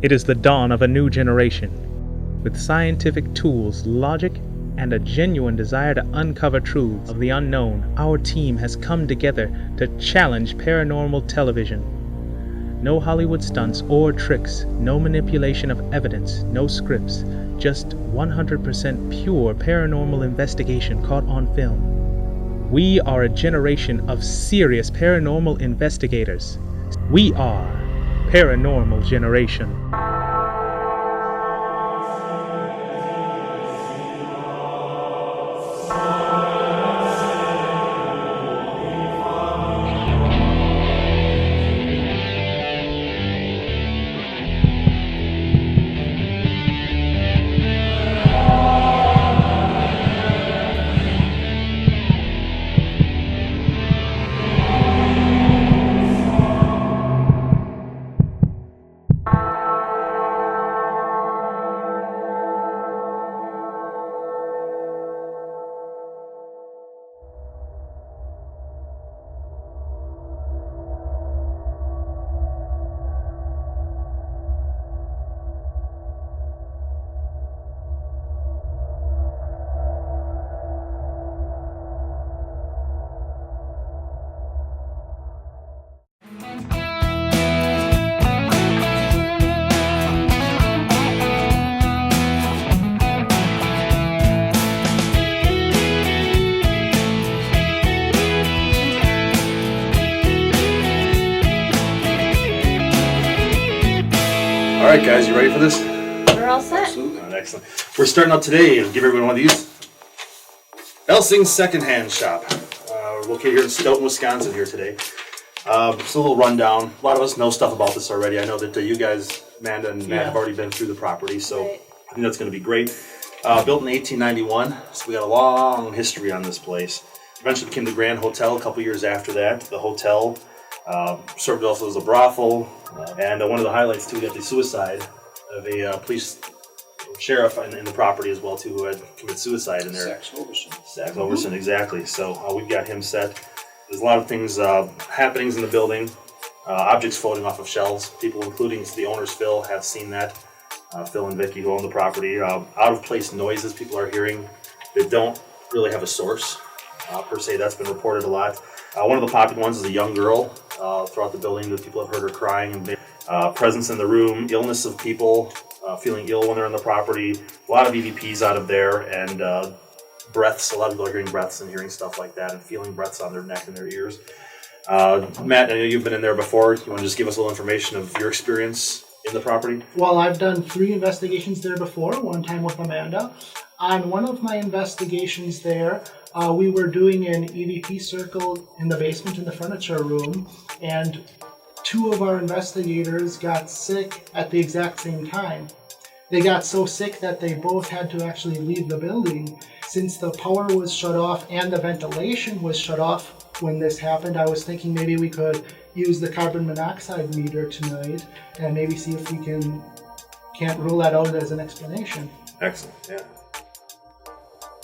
It is the dawn of a new generation. With scientific tools, logic, and a genuine desire to uncover truths of the unknown, our team has come together to challenge paranormal television. No Hollywood stunts or tricks, no manipulation of evidence, no scripts, just 100% pure paranormal investigation caught on film. We are a generation of serious paranormal investigators. We are Paranormal Generation. All right, guys, you ready for this? We're all set. Absolutely. All right, excellent. We're starting out today. I'll give everyone one of these. Elsing's Secondhand Shop. We're located here in Stroughton, Wisconsin here today. Just a little rundown. A lot of us know stuff about this already. I know that you guys, Amanda and Matt, have already been through the property, so Right. I think that's going to be great. Built in 1891, so we got a long history on this place. Eventually became the Grand Hotel a couple years after that. The hotel served also as a brothel, and one of the highlights too, we got the suicide of a police sheriff in the property as well too, who had committed suicide in there. Sax Overson, exactly. So we've got him set. There's a lot of things, happenings in the building, objects floating off of shelves. People, including the owners, Phil, have seen that. Phil and Vicky, who own the property. Out of place noises people are hearing that don't really have a source per se. That's been reported a lot. One of the popular ones is a young girl throughout the building that people have heard her crying, and presence in the room, illness of people feeling ill when they're in the property, a lot of EVPs out of there, and breaths. A lot of people are hearing breaths and hearing stuff like that and feeling breaths on their neck and their ears. Matt, I know you've been in there before. You want to just give us a little information of your experience in the property? Well, I've done 3 investigations there before, one time with Amanda. On one of my investigations there, we were doing an EVP circle in the basement in the furniture room, and 2 of our investigators got sick at the exact same time. They got so sick that they both had to actually leave the building. Since the power was shut off and the ventilation was shut off when this happened, I was thinking maybe we could use the carbon monoxide meter tonight and maybe see if we can't rule that out as an explanation. Excellent, yeah.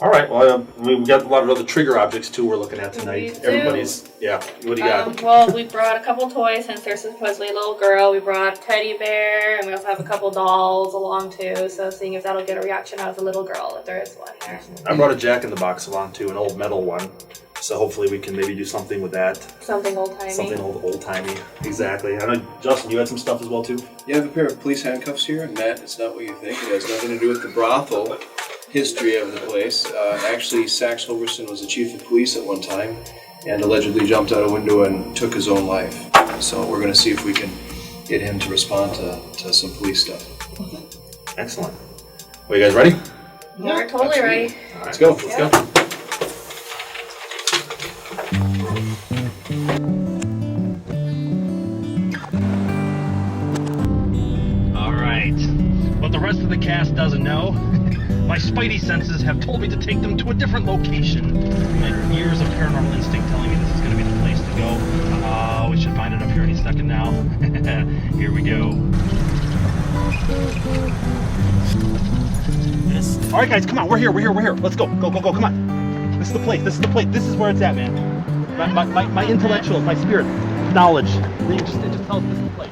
All right, well, we've got a lot of other trigger objects too we're looking at tonight. Everybody's, what do you got? Well, we brought a couple toys since there's supposedly a little girl. We brought a teddy bear, and we also have a couple dolls along too, so seeing if that'll get a reaction out of the little girl, if there is one there. I brought a Jack-in-the-Box along too, an old metal one. So hopefully we can maybe do something with that. Something old-timey. Something old-timey, exactly. I know, Justin, you had some stuff as well too? You have a pair of police handcuffs here, and Matt, it's not what you think. It has nothing to do with the brothel history of the place. Actually, Sax Overson was the chief of police at one time and allegedly jumped out a window and took his own life. So we're going to see if we can get him to respond to some police stuff. Excellent. Well, you guys ready? Yeah, we're totally ready. All right, let's go. Let's go. All right. What the rest of the cast doesn't know, my spidey senses have told me to take them to a different location. My years of paranormal instinct telling me this is going to be the place to go. We should find it up here any second now. Here we go. All right, guys, come on. We're here. Let's go. Go, come on. This is the place. This is where it's at, man. My intellectual, my spirit, knowledge. It just tells us this is the place.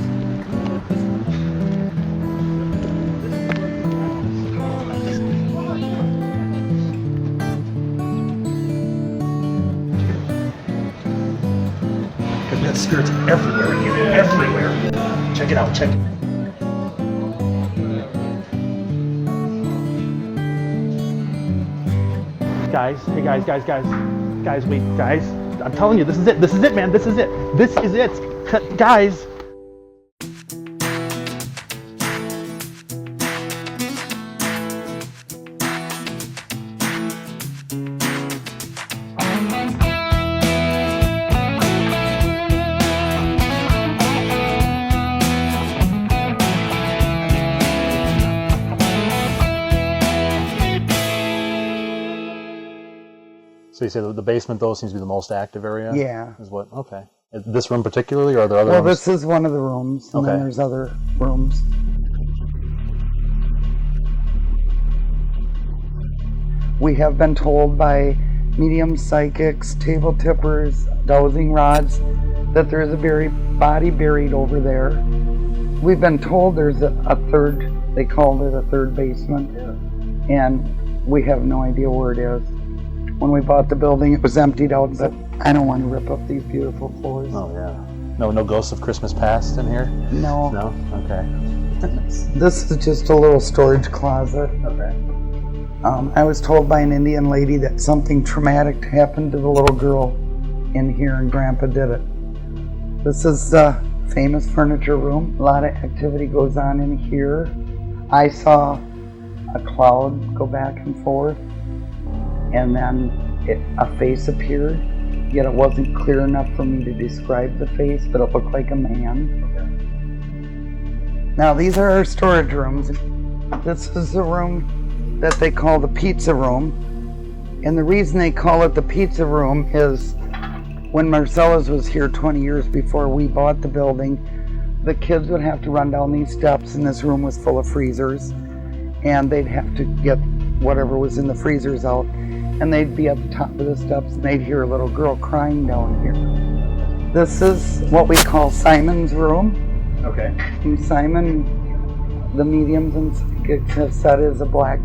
got spirits everywhere in here. Everywhere. Check it out. Check it. Guys, hey guys, wait, guys. I'm telling you, this is it, man, this is it. Guys. So you say the basement, though, seems to be the most active area? Yeah. Is what? Okay. This room particularly, or are there other Well, rooms? this is one of the rooms, and then Okay. there's other rooms. We have been told by medium psychics, table tippers, dowsing rods, that there's a body buried over there. We've been told there's a third, they called it a third basement, and we have no idea where it is. When we bought the building, it was emptied out, but I don't want to rip up these beautiful floors. Oh, yeah. No ghosts of Christmas past in here? No. No? Okay. This is just a little storage closet. Okay. I was told by an Indian lady that something traumatic happened to the little girl in here, and Grandpa did it. This is the famous furniture room. A lot of activity goes on in here. I saw a cloud go back and forth, and then a face appeared, yet it wasn't clear enough for me to describe the face, but it looked like a man. Now these are our storage rooms. This is the room that they call the pizza room, and the reason they call it the pizza room is when Marcella's was here 20 years before we bought the building, the kids would have to run down these steps, and this room was full of freezers, and they'd have to get whatever was in the freezers out, and they'd be at the top of the steps, and they'd hear a little girl crying down here. This is what we call Simon's room. Okay. And Simon, the mediums and psychics have said, is a black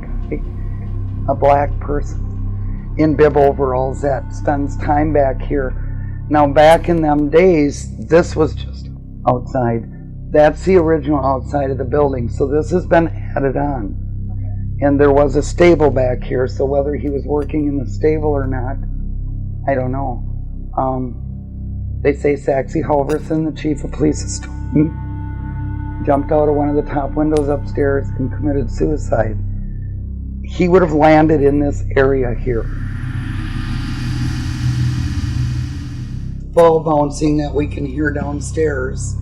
person in bib overalls that spends time back here. Now, back in them days, this was just outside. That's the original outside of the building, so this has been added on. And there was a stable back here, so whether he was working in the stable or not, I don't know. They say Saxy Halverson, the chief of police of Stroughton, jumped out of one of the top windows upstairs and committed suicide. He would have landed in this area here. Ball bouncing that we can hear downstairs.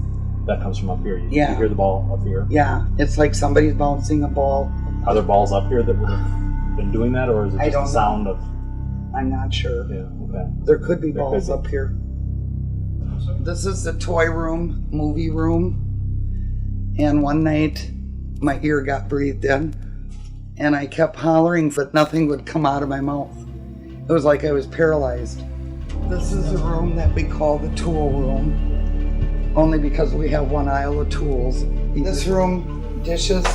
That comes from up here. You Yeah. hear the ball up here? Yeah, it's like somebody's bouncing a ball. Are there balls up here that would have been doing that, or is it I just don't the sound of... I'm not sure. Yeah, okay. There could be There balls could be. up here. This is the toy room, movie room. And one night, my ear got breathed in, and I kept hollering, but nothing would come out of my mouth. It was like I was paralyzed. This is a room that we call the tool room, only because we have one aisle of tools. This room, dishes.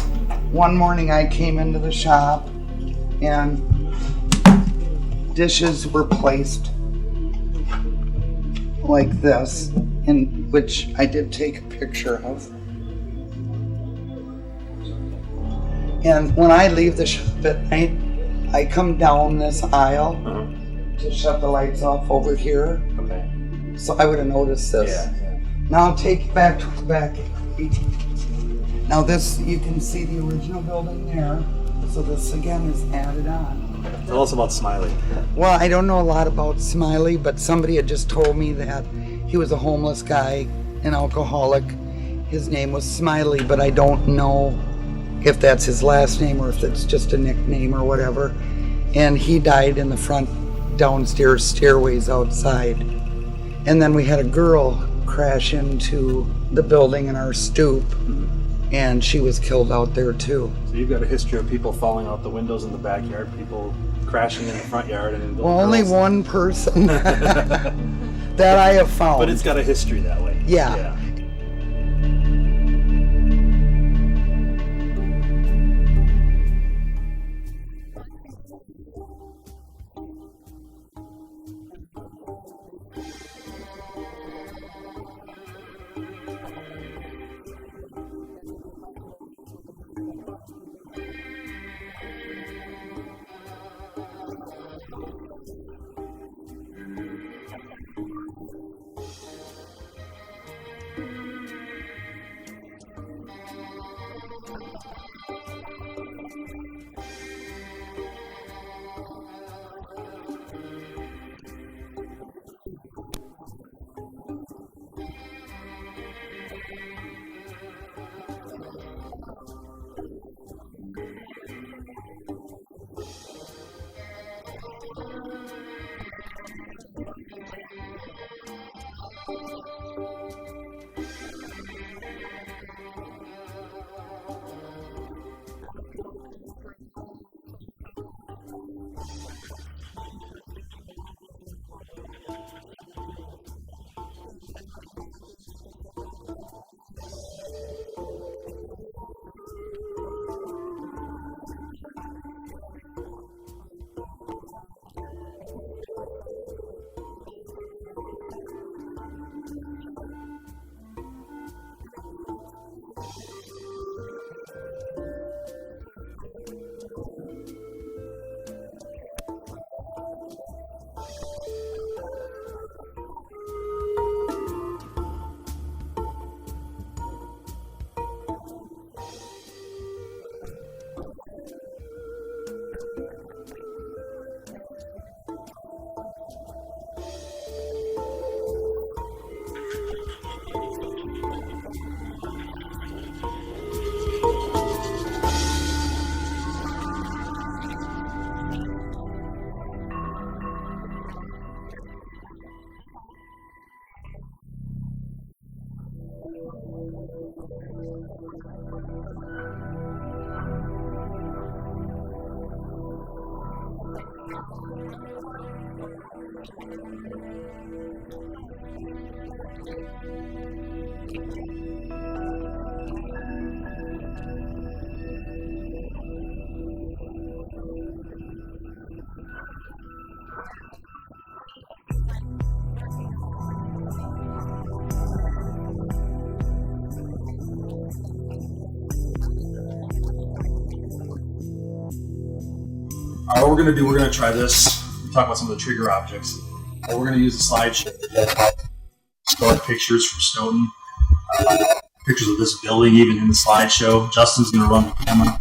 One morning I came into the shop, and dishes were placed like this, in which I did take a picture of. And when I leave the shop at night, I come down this aisle to shut the lights off over here. Okay. So I would have noticed this. Yeah. Now I'll take you back to the back. Now this, you can see the original building there. So this again is added on. Tell us about Smiley. Well, I don't know a lot about Smiley, but somebody had just told me that he was a homeless guy, an alcoholic. His name was Smiley, but I don't know if that's his last name or if it's just a nickname or whatever. And he died in the front downstairs stairways outside. And then we had a girl crash into the building in our stoop, and she was killed out there too. So you've got a history of people falling out the windows in the backyard, people crashing in the front yard, and Well, only girls. one person that I have found. But it's got a history that way. Yeah. What we're gonna do, we're gonna try this. We'll talk about some of the trigger objects. We're gonna use a slideshow. Historic pictures from Stoughton. Pictures of this building, even in the slideshow. Justin's gonna run the camera.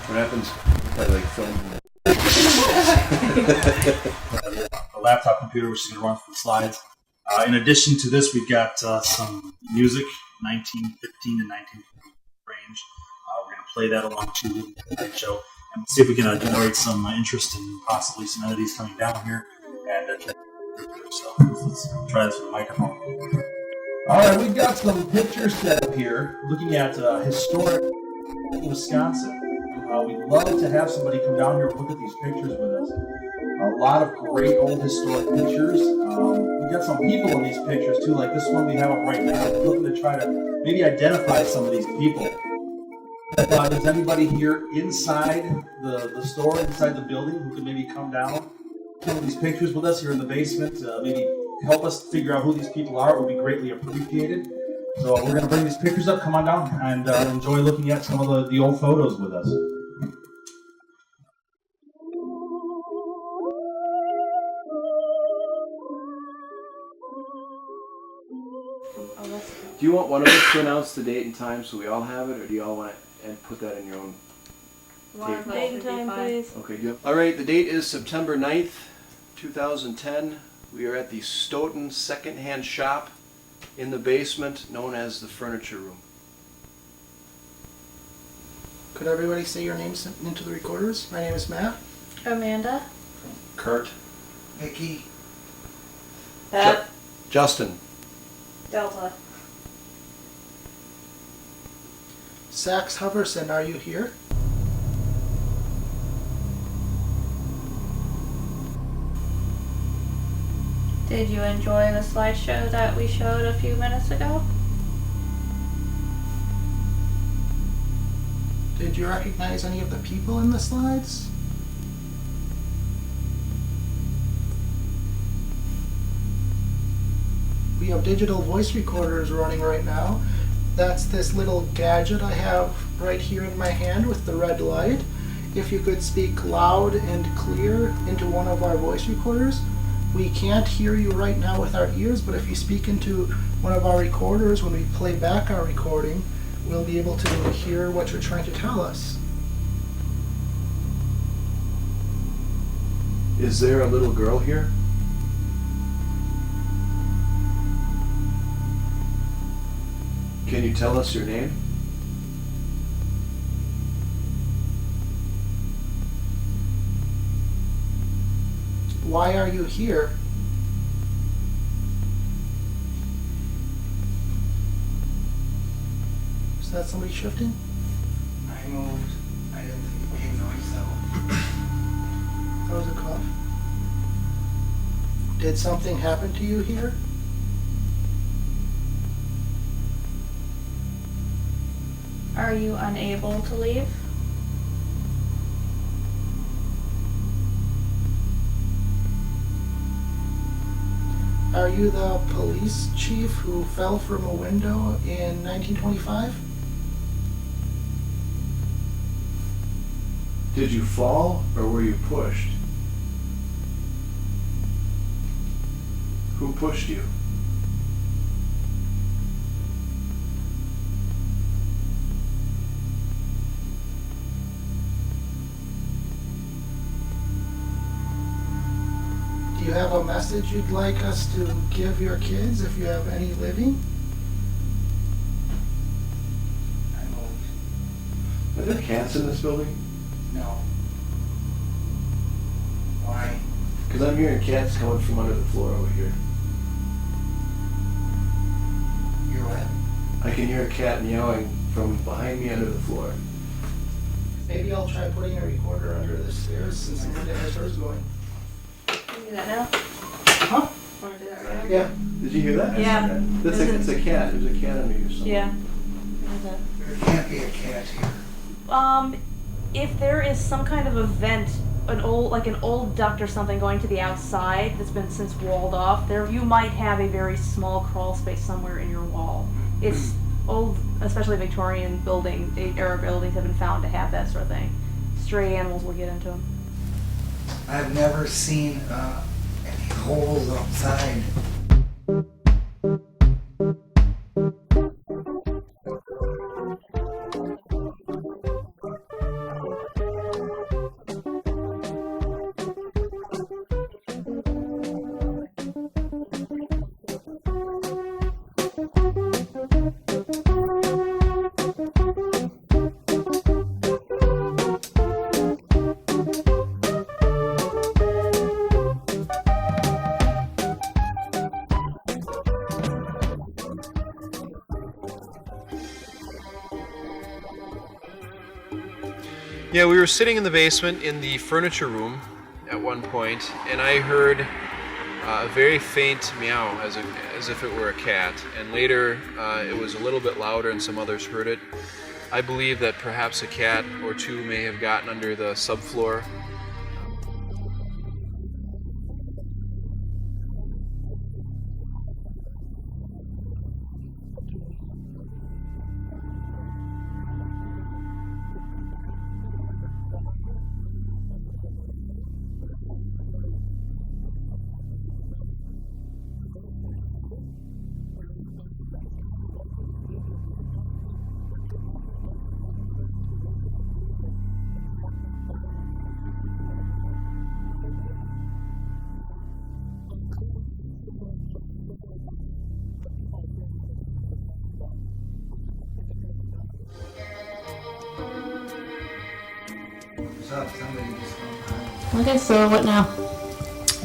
What happens? I like film. A laptop computer, which is gonna run through the slides. In addition to this, we've got some music, 1915 and 1920 range. We're gonna play that along to the slideshow. And see if we can generate some interest in possibly some entities coming down here. And so let's try this with the microphone. All right, we've got some pictures set up here looking at historic Wisconsin. We'd love to have somebody come down here and look at these pictures with us. A lot of great old historic pictures. We've got some people in these pictures too, like this one we have up right now. We're looking to try to maybe identify some of these people. Is anybody here inside the store, inside the building, who could maybe come down, some of these pictures with us here in the basement, maybe help us figure out who these people are? It would be greatly appreciated. So we're going to bring these pictures up. Come on down and enjoy looking at some of the old photos with us. Do you want one of us to announce the date and time so we all have it, or do you all want to and put that in your own tape? Date and time, please. Okay, good. All right, the date is September 9th, 2010. We are at the Stoughton secondhand shop in the basement known as the furniture room. Could everybody say your names into the recorders? My name is Matt. Amanda. Kurt. Vicky. Pat. Justin. Delta. Sax Huverson, are you here? Did you enjoy the slideshow that we showed a few minutes ago? Did you recognize any of the people in the slides? We have digital voice recorders running right now. That's this little gadget I have right here in my hand with the red light. If you could speak loud and clear into one of our voice recorders. We can't hear you right now with our ears, but if you speak into one of our recorders when we play back our recording, we'll be able to hear what you're trying to tell us. Is there a little girl here? Can you tell us your name? Why are you here? that somebody shifting? I moved. I didn't think it made noise though. That was a cough. Did something happen to you here? Are you unable to leave? Are you the police chief who fell from a window in 1925? Did you fall or were you pushed? Who pushed you? Do you have a message you'd like us to give your kids if you have any living? I moved. Are there cats in this building? No. Why? Because I'm hearing cats coming from under the floor over here. You're what? I can hear a cat meowing from behind me under the floor. Maybe I'll try putting a recorder under the stairs since the door's going. Can you do that now? Huh? Want to do that right now? Yeah. Did you hear that? Yeah. It's a cat. There's a cat under here somewhere. Yeah. There can't be a cat here. If there is some kind of event, an old duct or something going to the outside that's been since walled off, there you might have a very small crawl space somewhere in your wall. It's old, especially Victorian era buildings have been found to have that sort of thing. Stray animals will get into them. I've never seen any holes outside. Yeah, we were sitting in the basement in the furniture room at one point, and I heard a very faint meow as if it were a cat. And later, it was a little bit louder, and some others heard it. I believe that perhaps a cat or two may have gotten under the subfloor. What's up? Somebody just went by. Okay, so what now?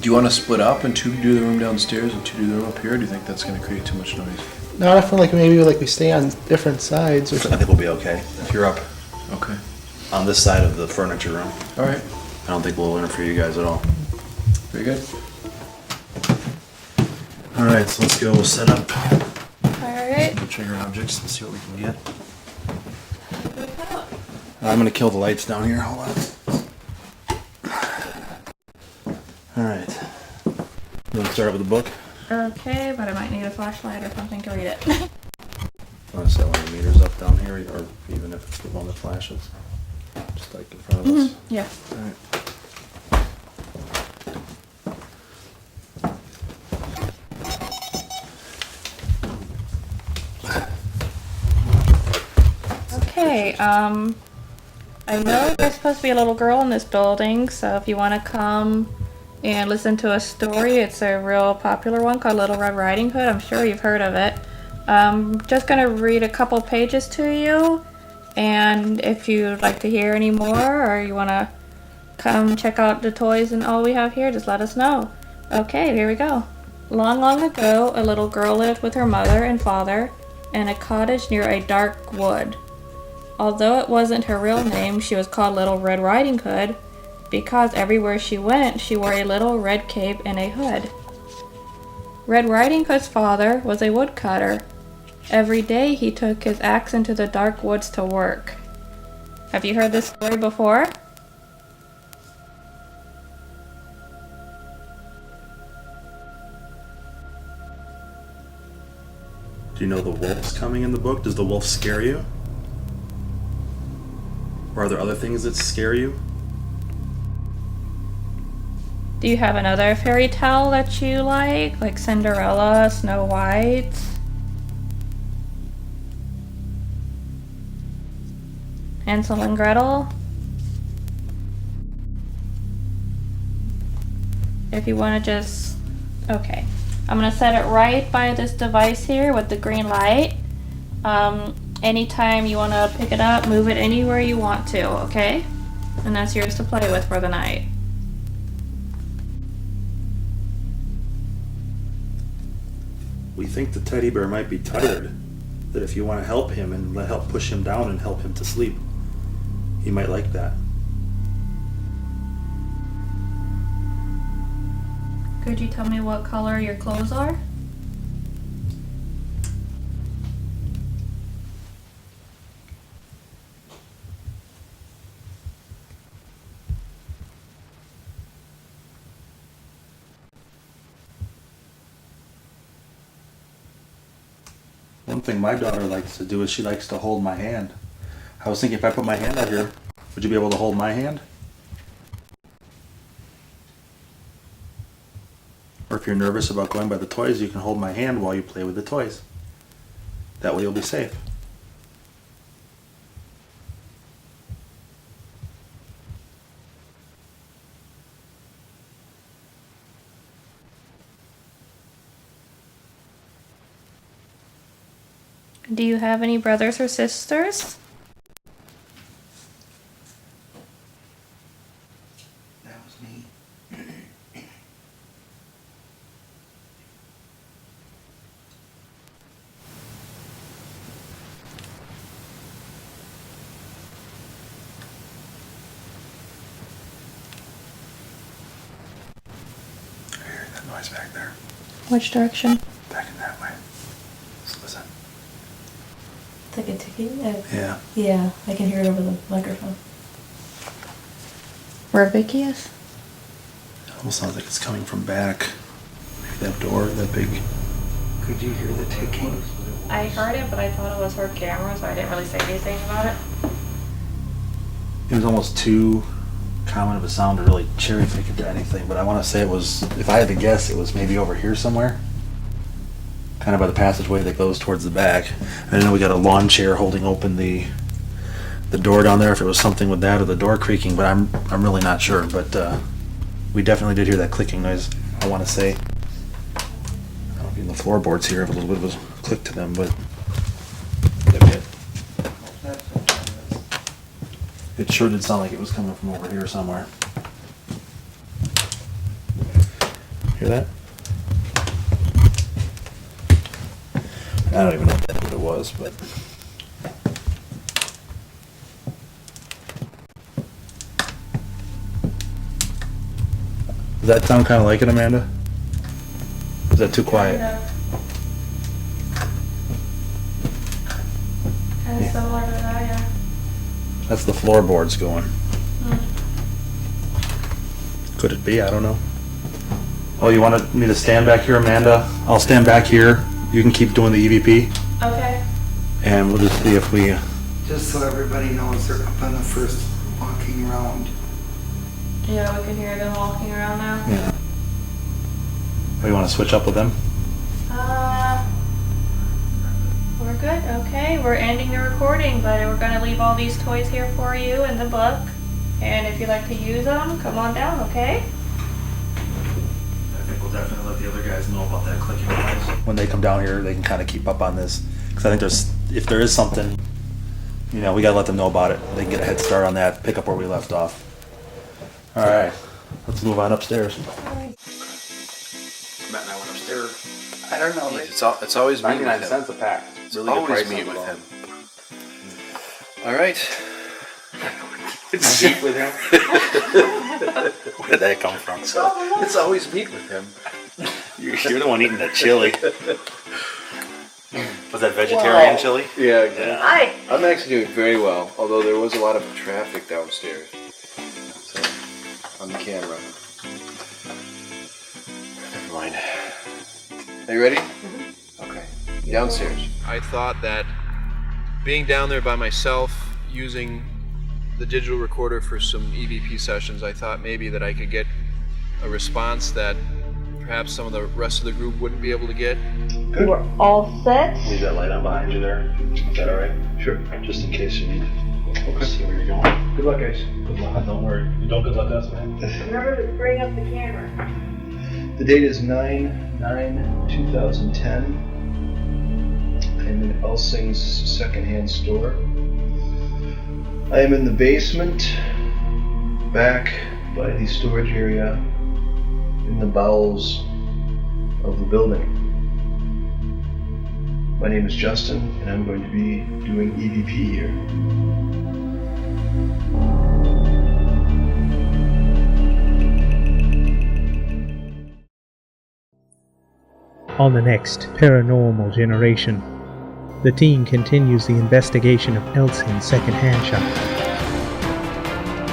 Do you want to split up and two do the room downstairs and two do the room up here, or do you think that's going to create too much noise? No, I feel like maybe we stay on different sides or I something. think we'll be okay. If you're up Okay. on this side of the furniture room, All right. I don't think we'll interfere you guys at all. Very good. All right, so let's go set up Alright. the trigger objects and see what we can get. I'm gonna kill the lights down here. Hold on. All right. You want to start with the book? Okay, but I might need a flashlight or something to read it. You want to set one of the meters up down here, or even if it's the one that flashes, just like in front of us. Yeah. All right. Okay, I know there's supposed to be a little girl in this building, so if you want to come and listen to a story, it's a real popular one called Little Red Riding Hood. I'm sure you've heard of it. Just gonna read a couple pages to you, and if you'd like to hear any more, or you want to come check out the toys and all we have here, just let us know. Okay, here we go. Long, long ago, a little girl lived with her mother and father and a cottage near a dark wood. Although it wasn't her real name, she was called Little Red Riding Hood because everywhere she went, she wore a little red cape and a hood. Red Riding Hood's father was a woodcutter. Every day he took his axe into the dark woods to work. Have you heard this story before? Do you know the wolf's coming in the book? Does the wolf scare you? Or are there other things that scare you? Do you have another fairy tale that you like Cinderella, Snow White? Hansel and Gretel? If you want to just... Okay. I'm going to set it right by this device here with the green light. Anytime you want to pick it up, move it anywhere you want to, okay? And that's yours to play with for the night. We think the teddy bear might be tired. That if you want to help him and help push him down and help him to sleep, he might like that. Could you tell me what color your clothes are? One thing my daughter likes to do is she likes to hold my hand. I was thinking if I put my hand out here, would you be able to hold my hand? Or if you're nervous about going by the toys, you can hold my hand while you play with the toys. That way you'll be safe. Do you have any brothers or sisters? That was me. I hear that noise back there. Which direction? Back in that way. Just listen. It's like a ticking? Yeah. Yeah, I can hear it over the microphone. Where Vicky is? It almost sounds like it's coming from back. Maybe that door, that big... Could you hear the ticking? I heard it, but I thought it was her camera, so I didn't really say anything about it. It was almost too common of a sound to really cherry pick it to anything, but I want to say it was, if I had to guess, it was maybe over here somewhere. Kind of by the passageway that goes towards the back. I know we got a lawn chair holding open the door down there, if it was something with that or the door creaking, but I'm really not sure. But we definitely did hear that clicking noise, I want to say. I don't know if even the floorboards here have a little bit of a click to them, but it sure did sound like it was coming from over here somewhere. Hear that? I don't even know what it was, but... Does that sound kind of like it, Amanda? Is that too quiet? Kind of similar to that, yeah. That's the floorboards going. Could it be? I don't know. Oh, you wanted me to stand back here, Amanda? I'll stand back here. You can keep doing the EVP. Okay. And we'll just see if we... Just so everybody knows they're up on the first walking round. Yeah, we can hear them walking around now. Yeah. Oh, you want to switch up with them? We're good. Okay, we're ending the recording, but we're going to leave all these toys here for you in the book. And if you'd like to use them, come on down, okay? I think we'll definitely let the other guys know about that clicking noise. When they come down here, they can kind of keep up on this. Because I think if there is something, you know, we got to let them know about it. They can get a head start on that, pick up where we left off. All right, let's move on upstairs. Matt and I went upstairs. I don't know. It's always meet with 99 him. cents a pack. It's Really good always price meet on with it. him. All right. It's meat with him. Where did that come from? It's always meet with him. You're the one eating the chili. Was that vegetarian chili? Yeah, exactly. Hi. I'm actually doing very well, although there was a lot of traffic downstairs. So, on the camera. Never mind. Are you ready? Okay. Downstairs. I thought that being down there by myself, using the digital recorder for some EVP sessions, I thought maybe that I could get a response that perhaps some of the rest of the group wouldn't be able to get. We're all set. Leave that light on behind you there. Is that alright? Sure. Just in case you need to Okay. see where you're going. Good luck, guys. Good luck. Don't worry. You don't good luck us, man. Remember to bring up the camera. The date is 9/9/2010. I'm in Elsing's secondhand store. I am in the basement, back by the storage area, in the bowels of the building. My name is Justin, and I'm going to be doing EVP here. On the next Paranormal Generation, the team continues the investigation of Elsing's second-hand shop.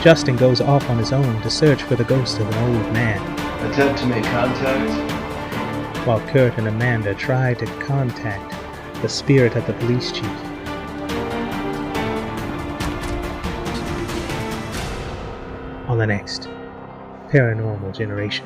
Justin goes off on his own to search for the ghost of an old man, Attempt to make contact. while Kurt and Amanda try to contact the spirit of the police chief. On the next Paranormal Generation.